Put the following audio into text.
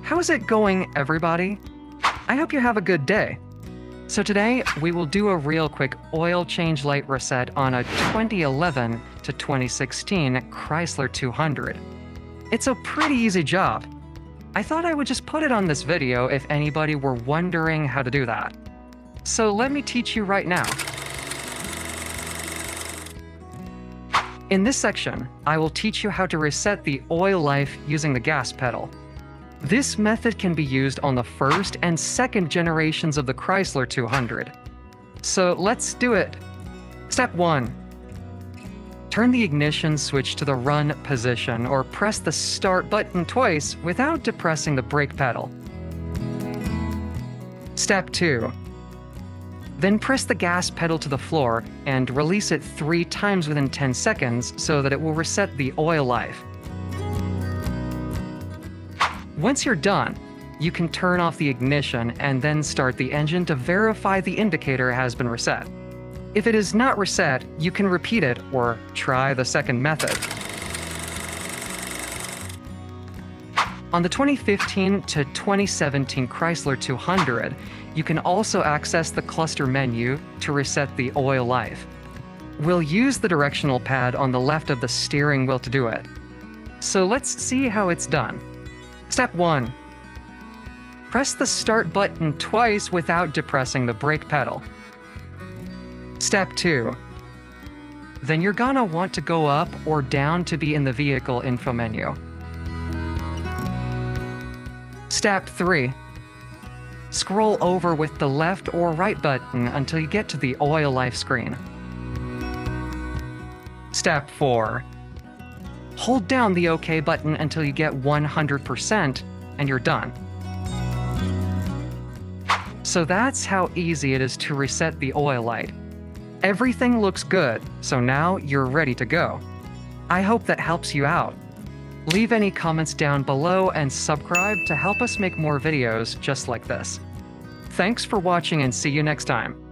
How's it going, everybody? I hope you have a good day. So today, we will do a real quick oil change light reset on a 2011 to 2016 Chrysler 200. It's a pretty easy job. I thought I would just put it on this video if anybody were wondering how to do that. So let me teach you right now. In this section, I will teach you how to reset the oil life using the gas pedal. This method can be used on the first and second generations of the Chrysler 200. So let's do it. Step 1. Turn the ignition switch to the run position or press the start button twice without depressing the brake pedal. Step 2. Then press the gas pedal to the floor and release it 3 times within 10 seconds so that it will reset the oil life. Once you're done, you can turn off the ignition and then start the engine to verify the indicator has been reset. If it is not reset, you can repeat it or try the second method. On the 2015 to 2017 Chrysler 200, you can also access the cluster menu to reset the oil life. We'll use the directional pad on the left of the steering wheel to do it. So let's see how it's done. Step 1. Press the start button twice without depressing the brake pedal. Step 2. Then you're gonna want to go up or down to be in the vehicle info menu. Step 3. Scroll over with the left or right button until you get to the oil life screen. Step 4. Hold down the OK button until you get 100% and you're done. So that's how easy it is to reset the oil light. Everything looks good, so now you're ready to go. I hope that helps you out. Leave any comments down below and subscribe to help us make more videos just like this. Thanks for watching and see you next time.